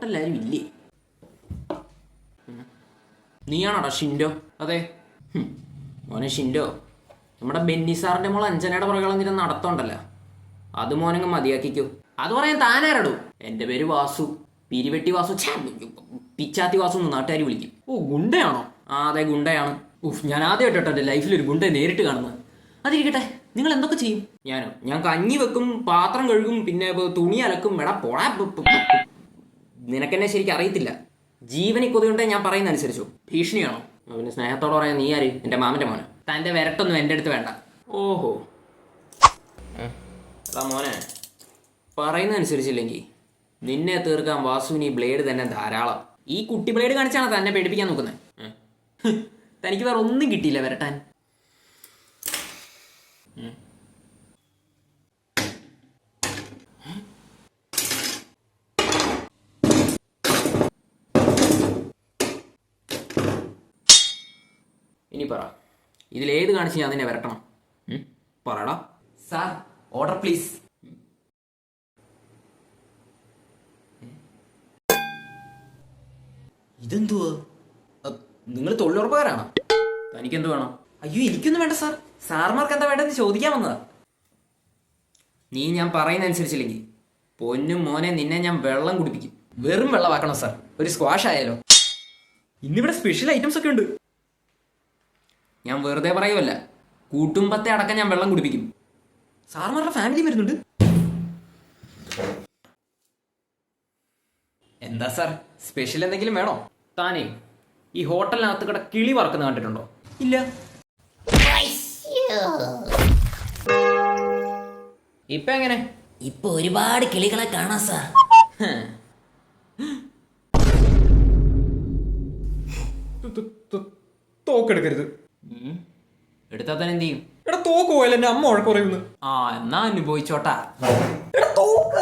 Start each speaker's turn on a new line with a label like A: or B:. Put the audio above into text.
A: ഹോട്ടലിലാരും ഇല്ലേ? നീയാണോടാ ഷിൻഡോ? അതെ. മോനെ ഷിൻഡോ, നമ്മുടെ ബെന്നി സാറിന്റെ മോൾ അഞ്ജനയുടെ പുറകെ നിന്നെ നടത്തോണ്ടല്ലോ, അത് മോനങ്ങ് മതിയാക്കിക്കോ. അത് പറയാൻ താനാരടൂ? എൻ്റെ പേര് വാസു, പിരിവെട്ടി വാസു, പിച്ചാത്തി വാസു എന്ന് നാട്ടുകാർ വിളിക്കും. ഓ, ഗുണ്ടയാണോ? ആ അതെ, ഗുണ്ടയാണ്. ഞാൻ ആദ്യമായിട്ടോ എൻ്റെ ലൈഫിൽ ഒരു ഗുണ്ടയെ നേരിട്ട് കാണുന്നത്. അതിരിക്കട്ടെ, നിങ്ങൾ എന്തൊക്കെ ചെയ്യും? ഞാൻ കഞ്ഞി വെക്കും, പാത്രം കഴുകും, പിന്നെ തുണി അലക്കും. എടാ പോടാ, നിനക്കെന്നെ ശരിക്കും അറിയത്തില്ല. ജീവനി കൊതിയുണ്ടേ ഞാൻ പറയുന്ന അനുസരിച്ചു. ഭീഷണിയാണോ? പിന്നെ സ്നേഹത്തോടെ പറയാൻ നീ ആര്? എൻ്റെ മാമൻ്റെ മോനെ. തൻ്റെ വിരട്ടൊന്നും എൻ്റെ അടുത്ത് വേണ്ട. ഓഹോ, എടാ മോനെ, പറയുന്ന അനുസരിച്ചില്ലെങ്കിൽ നിന്നെ തീർക്കാൻ വാസുവിന് ഈ ബ്ലേഡ് തന്നെ ധാരാളം. ഈ കുട്ടി ബ്ലേഡ് കാണിച്ചാണ് തന്നെ പേടിപ്പിക്കാൻ നോക്കുന്നത്. തനിക്ക് വേറെ ഒന്നും കിട്ടിയില്ല വരട്ടാൻ. ഇനി പറ, ഇതിലേത് കാണിച്ച് ഞാൻ നിന്നെ വരട്ടണം? പറയടാ. Sir, order please. ഇതെന്തുവാ? നിങ്ങൾ തൊഴിലുറപ്പുകാരാണോ? തനിക്കെന്ത് വേണം? അയ്യോ, എനിക്കൊന്നും വേണ്ട സാർ. സാർമാർക്ക് എന്താ വേണ്ടത് ചോദിക്കാൻ വന്നതാ. നീ ഞാൻ പറയുന്ന അനുസരിച്ചില്ലെങ്കിൽ പൊന്നും മോനെ, നിന്നെ ഞാൻ വെള്ളം കുടിപ്പിക്കും. വെറും വെള്ളമാക്കണം സാർ. ഒരു സ്ക്വാഷ് ആയാലോ? ഇന്നിവിടെ സ്പെഷ്യൽ ഐറ്റംസ് ഒക്കെ ഉണ്ട്. ഞാൻ വെറുതെ പറയുമല്ല, കുടുംബത്തെ അടക്കം ഞാൻ വെള്ളം കുടിപ്പിക്കും. സാർമാരുടെ ഫാമിലി വരുന്നുണ്ട്. എന്താ സാർ, സ്പെഷ്യൽ എന്തെങ്കിലും വേണോ? താനേ ഈ ഹോട്ടലിനകത്ത് കൂടെ കിളി വറക്കുന്ന കണ്ടിട്ടുണ്ടോ? ഇല്ല. ഇപ്പൊ എങ്ങനെ?
B: ഇപ്പൊ ഒരുപാട് കിളികളെ കാണാം സാർ.
C: തോക്കെടുക്കരുത്.
A: എടുത്താൽ തന്നെ എന്ത് ചെയ്യും?
C: എടാ, തോക്ക് പോയാൽ എന്റെ അമ്മ വഴക്ക് പറയുന്നു.
A: ആ, എന്നാ അനുഭവിച്ചോട്ടാ.
C: തോക്ക്